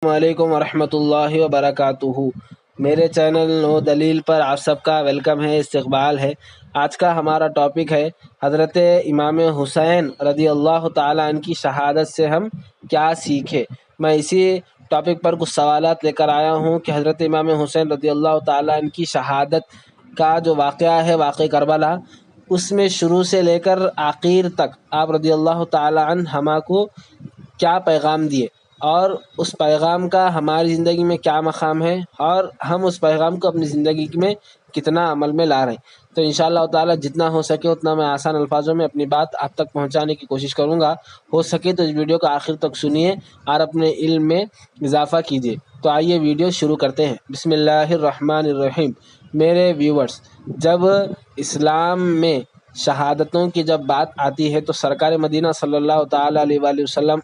السلام علیکم ورحمۃ اللہ وبرکاتہ۔ میرے چینل نو دلیل پر آپ سب کا ویلکم ہے، استقبال ہے۔ آج کا ہمارا ٹاپک ہے حضرت امام حسین رضی اللہ تعالیٰ عنہ کی شہادت سے ہم کیا سیکھے۔ میں اسی ٹاپک پر کچھ سوالات لے کر آیا ہوں کہ حضرت امام حسین رضی اللہ تعالیٰ عنہ کی شہادت کا جو واقعہ ہے، واقعہ کربلا، اس میں شروع سے لے کر آخر تک آپ رضی اللہ تعالیٰ عنہ ہمارے کو کیا پیغام دیے اور اس پیغام کا ہماری زندگی میں کیا مقام ہے، اور ہم اس پیغام کو اپنی زندگی میں کتنا عمل میں لا رہے ہیں۔ تو انشاءاللہ تعالی جتنا ہو سکے اتنا میں آسان الفاظوں میں اپنی بات آپ تک پہنچانے کی کوشش کروں گا۔ ہو سکے تو اس ویڈیو کو آخر تک سنیے اور اپنے علم میں اضافہ کیجیے۔ تو آئیے ویڈیو شروع کرتے ہیں۔ بسم اللہ الرحمن الرحیم۔ میرے ویورز، جب اسلام میں شہادتوں کی جب بات آتی ہے تو سرکار مدینہ صلی اللہ تعالیٰ علیہ وآلہ وسلم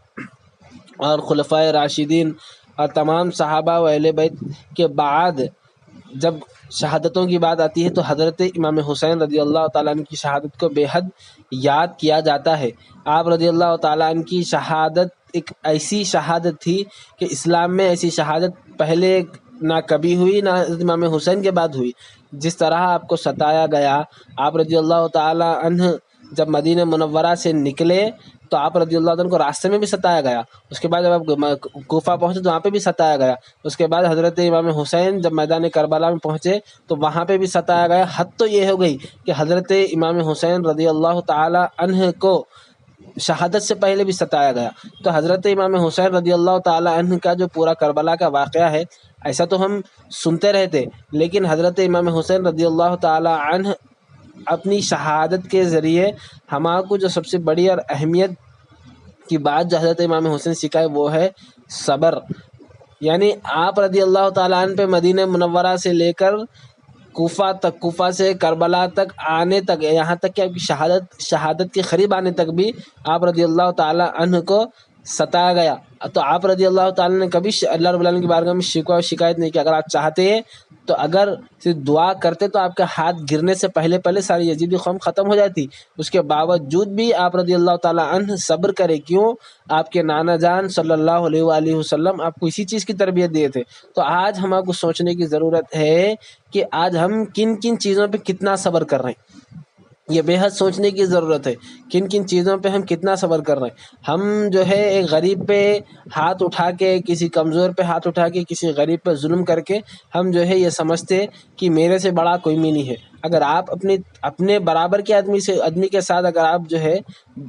اور خلفائے راشدین اور تمام صحابہ و اہل بیت کے بعد جب شہادتوں کی بات آتی ہے تو حضرت امام حسین رضی اللہ تعالیٰ عنہ کی شہادت کو بے حد یاد کیا جاتا ہے۔ آپ رضی اللہ تعالیٰ عنہ کی شہادت ایک ایسی شہادت تھی کہ اسلام میں ایسی شہادت پہلے نہ کبھی ہوئی، نہ حضرت امام حسین کے بعد ہوئی۔ جس طرح آپ کو ستایا گیا، آپ رضی اللہ تعالیٰ عنہ جب مدینہ منورہ سے نکلے تو آپ رضی اللہ عنہ کو راستے میں بھی ستایا گیا، اس کے بعد جب آپ کوفہ پہنچے تو وہاں پہ بھی ستایا گیا، اس کے بعد حضرت امام حسین جب میدان کربلا میں پہنچے تو وہاں پہ بھی ستایا گیا۔ حد تو یہ ہو گئی کہ حضرت امام حسین رضی اللہ تعالی عنہ کو شہادت سے پہلے بھی ستایا گیا۔ تو حضرت امام حسین رضی اللہ تعالی عنہ کا جو پورا کربلا کا واقعہ ہے، ایسا تو ہم سنتے رہتے، لیکن حضرت امام حسین رضی اللہ تعالی عنہ اپنی شہادت کے ذریعے ہمارے کو جو سب سے بڑی اور اہمیت کی بات جو حضرت امام حسین سکھائے وہ ہے صبر۔ یعنی آپ رضی اللہ تعالیٰ عنہ پہ مدینہ منورہ سے لے کر کوفہ تک، کوفہ سے کربلا تک آنے تک، یہاں تک کہ آپ کی شہادت کے قریب آنے تک بھی آپ رضی اللہ تعالیٰ عنہ کو ستایا گیا۔ تو آپ رضی اللہ تعالیٰ نے کبھی اللہ رب العالمین کی بارگاہ میں شکوہ و شکایت نہیں کیا۔ اگر آپ چاہتے تو اگر صرف دعا کرتے تو آپ کا ہاتھ گرنے سے پہلے ساری یزیدی قوم ختم ہو جاتی، اس کے باوجود بھی آپ رضی اللہ تعالیٰ عنہ صبر کرے۔ کیوں؟ آپ کے نانا جان صلی اللہ علیہ وآلہ وسلم آپ کو اسی چیز کی تربیت دیے تھے۔ تو آج ہم آپ کو سوچنے کی ضرورت ہے کہ آج ہم کن کن چیزوں پہ کتنا صبر کر رہے ہیں، یہ بے حد سوچنے کی ضرورت ہے۔ کن کن چیزوں پہ ہم کتنا صبر کر رہے ہیں۔ ہم جو ہے ایک غریب پہ ہاتھ اٹھا کے، کسی کمزور پہ ہاتھ اٹھا کے، کسی غریب پہ ظلم کر کے ہم جو ہے یہ سمجھتے کہ میرے سے بڑا کوئی بھی نہیں ہے۔ اگر آپ اپنے برابر کے آدمی کے ساتھ اگر آپ جو ہے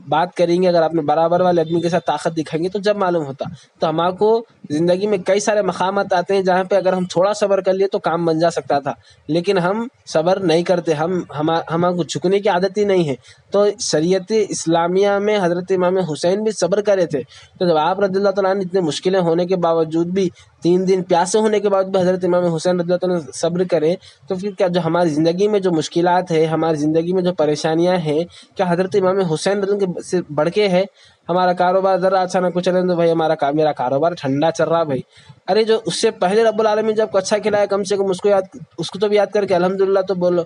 بات کریں گے، اگر اپنے برابر والے آدمی کے ساتھ طاقت دکھائیں گے تو جب معلوم ہوتا۔ تو ہمارے کو زندگی میں کئی سارے مقامات آتے ہیں جہاں پہ اگر ہم تھوڑا صبر کر لیے تو کام بن جا سکتا تھا، لیکن ہم صبر نہیں کرتے، ہمارے کو جھکنے کی عادت ہی نہیں ہے۔ تو شریعت اسلامیہ میں حضرت امام حسین بھی صبر کرے تھے۔ تو جب آپ رضی اللہ تعالیٰ عنہ اتنے مشکلیں ہونے کے باوجود بھی، 3 دن پیاسے ہونے کے بعد بھی حضرت امام حسین رضی اللہ تعالیٰ عنہ صبر کرے، تو پھر کیا جو ہماری زندگی میں جو مشکلات ہے، ہماری زندگی میں جو پریشانیاں ہیں، کیا حضرت امام حسین رضی اللہ عنہ سے بڑھ کے ہے؟ ہمارا کاروبار ذرا اچھا نہ کچھ چلے تو بھائی میرا کاروبار ٹھنڈا چل رہا بھائی، ارے جو اس سے پہلے رب العالمین جب کو اچھا کھلایا، کم سے کم اس کو تو بھی یاد کر کے الحمدللہ تو بولو۔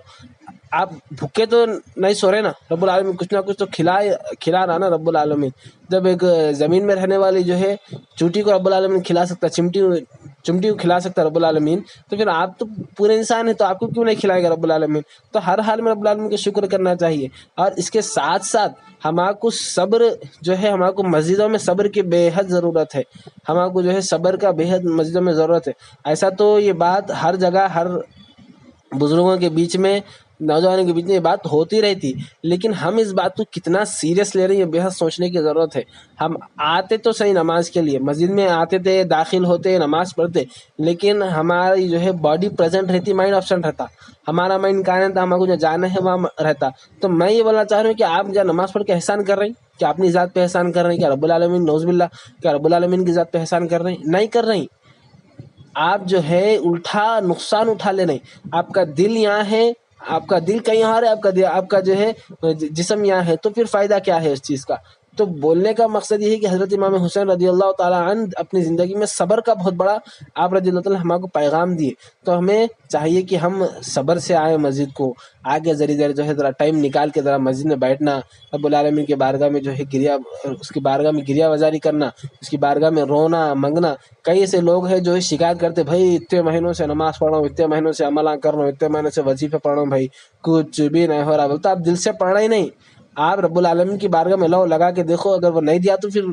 آپ بھوکے تو نہیں سو رہے نا، رب العالمین کچھ نہ کچھ تو کھلا رہا نا رب العالمین۔ جب ایک زمین میں رہنے والی جو ہے چوٹی کو رب العالمین کھلا سکتا، چمٹی کو کھلا سکتا رب العالمین، تو پھر آپ تو پورے انسان ہیں، تو آپ کو کیوں نہیں کھلائے گا رب العالمین؟ تو ہر حال میں رب العالمین کا شکر کرنا چاہیے۔ اور اس کے ساتھ ساتھ ہمارے کو صبر جو ہے، ہمارے کو مسجدوں میں صبر کی بے حد ضرورت ہے، ہمارے کو جو ہے صبر کا بے حد مسجدوں میں ضرورت ہے۔ ایسا تو یہ بات ہر جگہ، ہر بزرگوں کے بیچ میں، نوجوانوں کے بیچ میں یہ بات ہوتی رہتی، لیکن ہم اس بات کو کتنا سیریس لے رہے ہیں یہ بے حد سوچنے کی ضرورت ہے۔ ہم آتے تو صحیح نماز کے لیے، مسجد میں آتے تھے، داخل ہوتے، نماز پڑھتے، لیکن ہماری جو ہے باڈی پریزنٹ رہتی، مائنڈ ایبسنٹ رہتا، ہمارا مائنڈ کہاں رہتا، ہمارے کو جو جانا ہے وہاں رہتا۔ تو میں یہ بولنا چاہ رہا ہوں کہ آپ جب نماز پڑھ کے احسان کر رہے ہیں، کیا اپنی ذات پہ احسان کر رہے ہیں؟ کیا رب العالمین نعوذ باللہ، کیا رب العالمین کی ذات پہ احسان کر رہے ہیں؟ نہیں کر رہے ہیں۔ آپ جو ہے الٹا نقصان اٹھا لے رہے ہیں۔ آپ کا دل یہاں ہے، آپ کا دل کہیں اور ہے، آپ کا جو ہے جسم یہاں ہے، تو پھر فائدہ کیا ہے اس چیز کا؟ تو بولنے کا مقصد یہ ہے کہ حضرت امام حسین رضی اللہ تعالیٰ عنہ اپنی زندگی میں صبر کا بہت بڑا آپ رضی اللہ تعالیٰ ہمارے کو پیغام دیے. تو ہمیں چاہیے کہ ہم صبر سے آئیں مسجد کو، آگے ذرا جو ہے ذرا ٹائم نکال کے ذرا مسجد میں بیٹھنا، رب العالمین کے بارگاہ میں جو ہے اس کی بارگاہ میں گریہ وزاری کرنا، اس کی بارگاہ میں رونا منگنا. کئی ایسے لوگ ہیں جو شکایت کرتے بھائی اتنے مہینوں سے نماز پڑھ رہا ہوں، اتنے مہینوں سے عملہ کر رہا ہوں، اتنے مہینوں سے وظیفے پڑھ رہا ہوں، بھائی کچھ بھی نہیں ہو رہا. بولتا آپ دل سے پڑھ رہے ہی نہیں. آپ رب العالمین کی بارگاہ میں لو لگا کے دیکھو، اگر وہ نہیں دیا تو پھر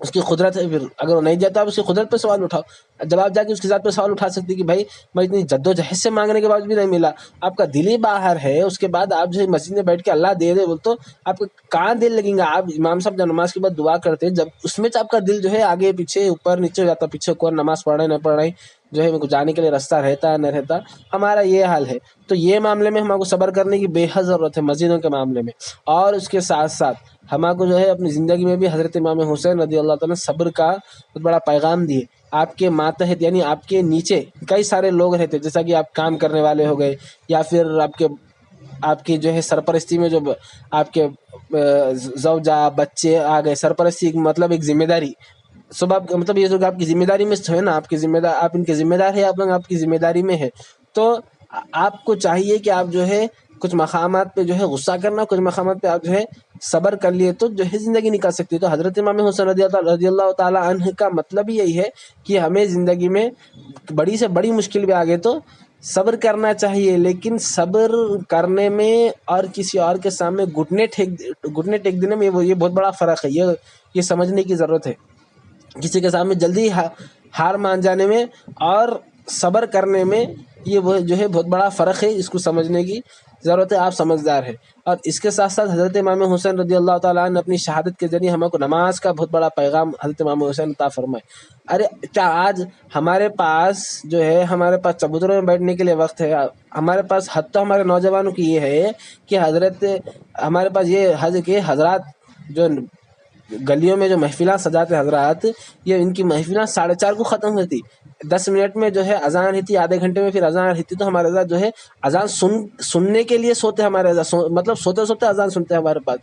اس کی قدرت ہے، پھر اگر وہ نہیں دیتا آپ اس کی قدرت پہ سوال اٹھاؤ. جب آپ جا کے اس کی ذات پہ سوال اٹھا سکتے کہ بھائی میں اتنی جد و جہد سے مانگنے کے بعد بھی نہیں ملا، آپ کا دل ہی باہر ہے، اس کے بعد آپ جو ہے مسجد میں بیٹھ کے اللہ دے دے بول تو آپ کا کہاں دل لگیں گا. آپ امام صاحب جب نماز کے بعد دعا کرتے ہیں، جب اس میں آپ کا دل جو ہے آگے پیچھے اوپر نیچے ہو جاتا، پیچھے کون نماز پڑھ رہے نہیں پڑھ رہے جو ہے جانے کے لیے راستہ رہتا ہے نہ رہتا. ہمارا یہ حال ہے. تو یہ معاملے میں ہمارے کو صبر کرنے کی بے حد ضرورت ہے مسجدوں کے معاملے میں. اور اس کے ساتھ ساتھ ہمارے کو جو ہے اپنی زندگی میں بھی حضرت امام حسین رضی اللہ تعالیٰ صبر کا بہت بڑا پیغام دیے. آپ کے ماتحت یعنی آپ کے نیچے کئی سارے لوگ رہتے، جیسا کہ آپ کام کرنے والے ہو گئے، یا پھر آپ کی جو ہے سرپرستی میں جو آپ کے زوجہ بچے آ گئے. سرپرستی مطلب ایک ذمہ داری، صبح مطلب یہ جو آپ کی ذمہ داری میں ہے نا، آپ ان کے ذمہ دار ہے، آپ کی ذمہ داری میں ہے. تو آپ کو چاہیے کہ آپ جو ہے کچھ مقامات پہ جو ہے غصہ کرنا، کچھ مقامات پہ آپ جو ہے صبر کر لیے تو جو ہے زندگی نکال سکتی ہے. تو حضرت امام حسین رضی اللہ تعالیٰ عنہ کا مطلب یہی ہے کہ ہمیں زندگی میں بڑی سے بڑی مشکل بھی آگے تو صبر کرنا چاہیے، لیکن صبر کرنے میں اور کسی اور کے سامنے گھٹنے ٹیک دینے میں یہ بہت بڑا فرق ہے. یہ سمجھنے کی ضرورت ہے. کسی کے سامنے جلدی ہار مان جانے میں اور صبر کرنے میں یہ جو ہے بہت بڑا فرق ہے. اس کو سمجھنے کی ضرورت ہے. آپ سمجھدار ہے. اور اس کے ساتھ ساتھ حضرت امام حسین رضی اللہ تعالیٰ عنہ اپنی شہادت کے ذریعے ہمیں کو نماز کا بہت بڑا پیغام حضرت امام حسین عطا فرمائے. ارے کیا آج ہمارے پاس جو ہے ہمارے پاس چبوتروں میں بیٹھنے کے لیے وقت ہے؟ ہمارے پاس حد تو ہمارے نوجوانوں کی یہ ہے کہ ہمارے پاس یہ حد کے حضرات جو گلیوں میں جو محفلیں سجاتے حضرات، یہ ان کی محفلیں 4:30 کو ختم ہوتی. 10 منٹ میں جو ہے اذان رہتی، آدھے گھنٹے میں پھر اذان رہتی. تو ہمارے حضرات جو ہے اذان سننے کے لیے سوتے، ہمارے مطلب سوتے سوتے اذان سنتے ہیں ہمارے پاس.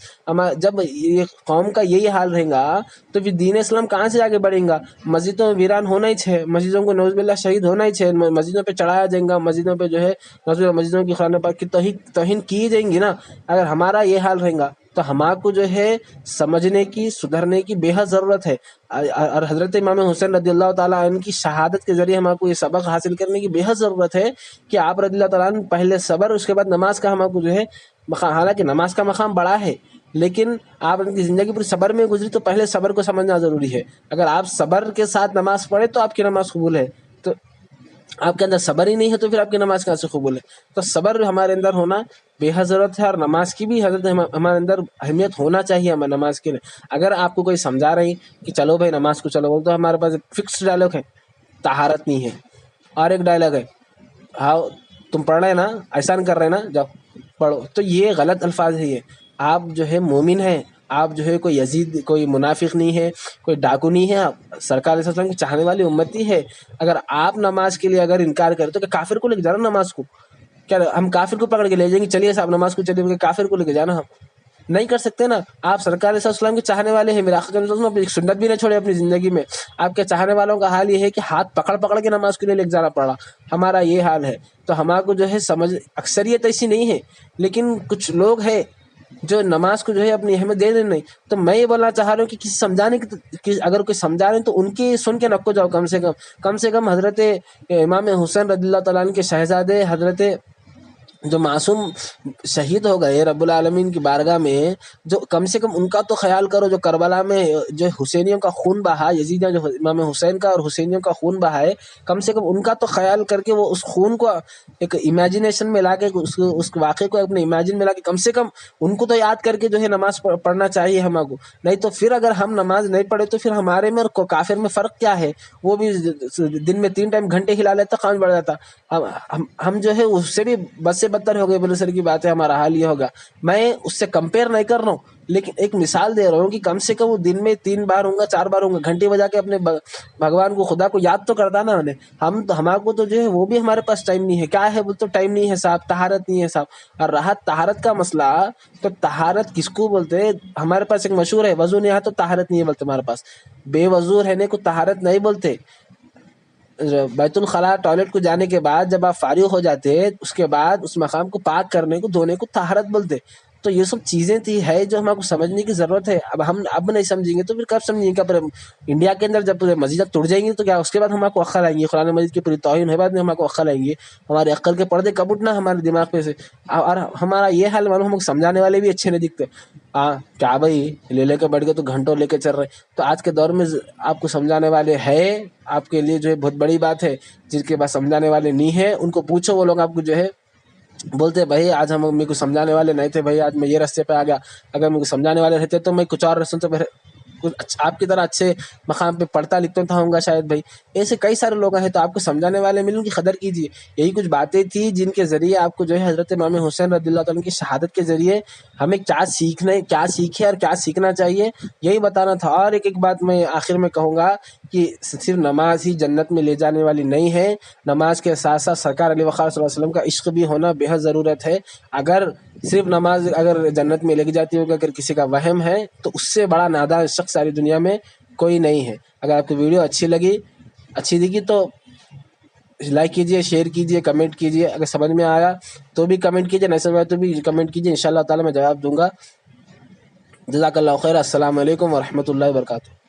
جب یہ قوم کا یہی حال رہے گا تو پھر دین اسلام کہاں سے آگے بڑھیں گا؟ مسجدوں میں ویران ہونا ہی ہے، مسجدوں کو نعوذ باللہ شہید ہونا ہی ہے، مسجدوں پہ چڑھایا جائے گا، مسجدوں پہ جو ہے مسجدوں کی قرآن پاک کی توہین کی جائیں گی نا. اگر ہمارا یہ حال رہے گا تو ہمارے کو جو ہے سمجھنے کی، سدھرنے کی بے حد ضرورت ہے. اور حضرت امام حسین رضی اللہ تعالیٰ عنہ کی شہادت کے ذریعے ہمارے کو یہ سبق حاصل کرنے کی بے حد ضرورت ہے کہ آپ رضی اللہ تعالیٰ عنہ پہلے صبر، اس کے بعد نماز کا ہمارے کو جو ہے حالانکہ نماز کا مقام بڑا ہے، لیکن آپ ان کی زندگی پوری صبر میں گزری تو پہلے صبر کو سمجھنا ضروری ہے. اگر آپ صبر کے ساتھ نماز پڑھے تو آپ کی نماز قبول ہے. تو آپ کے اندر صبر ہی نہیں ہے تو پھر آپ کی نماز کہاں سے قبول ہے؟ تو صبر ہمارے اندر ہونا بے حد ضرورت ہے. اور نماز کی بھی حضرت ہمارے اندر اہمیت ہونا چاہیے ہمیں نماز کے لیے. اگر آپ کو کوئی سمجھا رہی کہ چلو بھائی نماز کو چلو، تو ہمارے پاس ایک فکس ڈائلاگ ہے، طہارت نہیں ہے. اور ایک ڈائلاگ ہے، ہاں تم پڑھ رہے نا، احسان کر رہے نا، جاؤ پڑھو. تو یہ غلط الفاظ ہے. یہ آپ جو ہے مومن ہیں، آپ جو ہے کوئی یزید، کوئی منافق نہیں ہے، کوئی ڈاکو نہیں ہے، آپ سرکار علیہ السلام کی چاہنے والی امتی ہے. اگر آپ نماز کے لیے اگر انکار کریں تو کہ کافر کو لے کے جانا نماز کو، کیا ہم کافر کو پکڑ کے لے جائیں گے چلیے صاحب نماز کو چلیے، کافر کو لے کے جانا ہم نہیں کر سکتے نا. آپ سرکار علیہ السلام کے چاہنے والے ہیں، میرا آقا ایک سنت بھی نہ چھوڑے اپنی زندگی میں. آپ کے چاہنے والوں کا حال یہ ہے کہ ہاتھ پکڑ پکڑ کے نماز کے لیے لے کے جانا پڑا. ہمارا یہ حال ہے. تو ہمارے کو جو ہے اکثریت ایسی نہیں ہے، لیکن کچھ لوگ ہیں جو نماز کو جو ہے اپنی اہمیت دے دیں نہیں. تو میں یہ بولنا چاہ رہا ہوں کہ کسی سمجھانے کی اگر کوئی سمجھا رہے ہیں تو ان کی سن کے نکو جاؤ. کم سے کم حضرت امام حسین رضی اللہ تعالیٰ عنہ کے شہزادے حضرت جو معصوم شہید ہو گئے رب العالمین کی بارگاہ میں، جو کم سے کم ان کا تو خیال کرو. جو کربلا میں جو حسینیوں کا خون بہا، یزیدیوں جو امام حسین کا اور حسینیوں کا خون بہا ہے، کم سے کم ان کا تو خیال کر کے وہ اس خون کو ایک امیجنیشن میں لا کے، اس واقعے کو اپنے امیجن میں لا کے کم سے کم ان کو تو یاد کر کے جو ہے نماز پڑھنا چاہیے ہمارے کو. نہیں تو پھر اگر ہم نماز نہیں پڑھے تو پھر ہمارے میں اور کافر میں فرق کیا ہے؟ وہ بھی دن میں 3 ٹائم گھنٹے ہلا لیتا، خاموش بڑھ جاتا. ہم جو ہے اس سے بھی بد سے بدتر ہو گئے. بولے سر کی بات ہے، ہمارا حال یہ ہوگا. میں اس سے کمپیئر نہیں کر رہا ہوں، لیکن ایک مثال دے رہا ہوں کہ کم سے کم وہ دن میں 3 بار ہوں گا 4 بار ہوں گا گھنٹی بجا کے اپنے بھگوان کو خدا کو یاد تو کرتا نا انہیں. ہمارے کو تو جو ہے وہ بھی ہمارے پاس ٹائم نہیں ہے. کیا ہے وہ تو ٹائم نہیں ہے صاحب, طہارت نہیں ہے صاحب. اور رہا طہارت کا مسئلہ, تو طہارت کس کو بولتے ہیں؟ ہمارے پاس ایک مشہور ہے, وضو نہیں ہے تو طہارت نہیں ہے بولتے ہمارے پاس. بے وضو رہنے کو طہارت نہیں بولتے. بیت الخلاء ٹوائلٹ کو جانے کے بعد جب آپ فارغ ہو جاتے اس کے بعد اس مقام کو پاک کرنے کو دھونے کو طہارت بولتے. تو یہ سب چیزیں تھی ہے جو ہمارے کو سمجھنے کی ضرورت ہے. ہم اب نہیں سمجھیں گے تو پھر کب سمجھیں گے؟ انڈیا کے اندر جب پورے مسجد ٹوٹ جائیں گی تو کیا اس کے بعد ہمارے کو عقل آئیں گی؟ قرآن مجید کی پوری توہین ہونے بعد میں ہمارے کو عقل آئیں گی. ہمارے عقل کے پردے کب اٹھنا ہمارے دماغ پہ سے. اور ہمارا یہ حال معلوم, ہم کو سمجھانے والے بھی اچھے نہیں دکھتے. کیا بھائی لے کے بیٹھ گئے تو گھنٹوں لے کے چل رہے. تو آج کے دور میں آپ کو سمجھانے والے ہے آپ کے لیے جو ہے بہت بڑی بات ہے. جن کے پاس سمجھانے والے نہیں ہیں ان کو پوچھو, وہ لوگ آپ کو جو ہے بولتے بھائی آج ہم میرے کو سمجھانے والے نہیں تھے بھائی, آج میں یہ راستے پہ آ گیا. اگر میرے کو سمجھانے والے رہتے تو میں کچھ اور راستے تو کچھ آپ کی طرح اچھے مقام پہ پڑھتا لکھتا تھا ہوں گا شاید بھائی. ایسے کئی سارے لوگ ہیں, تو آپ کو سمجھانے والے ملیں ان کی قدر کیجیے. یہی کچھ باتیں تھی جن کے ذریعے آپ کو جو ہے حضرت امام حسین رضی اللہ تعالیٰ کی شہادت کے ذریعے ہمیں کیا سیکھے اور کیا سیکھنا چاہیے یہی بتانا تھا. اور ایک بات میں آخر میں کہوں گا کہ صرف نماز ہی جنت میں لے جانے والی نہیں ہے. نماز کے ساتھ ساتھ سرکار علیہ وقار صلی اللہ علیہ وسلم کا عشق بھی ہونا بے حد ضرورت ہے. اگر صرف نماز اگر جنت میں لے کے جاتی ہوگی, اگر کسی کا وہم ہے تو اس سے بڑا نادان شخص ساری دنیا میں کوئی نہیں ہے. اگر آپ کو ویڈیو اچھی دکھی تو لائک کیجیے, شیئر کیجیے, کمنٹ کیجیے. اگر سمجھ میں آیا تو بھی کمنٹ کیجیے, نہیں سمجھ میں آیا تو بھی کمنٹ کیجیے. انشاءاللہ تعالی میں جواب دوں گا. جزاک اللہ خیر. السلام علیکم ورحمۃ اللہ وبرکاتہ.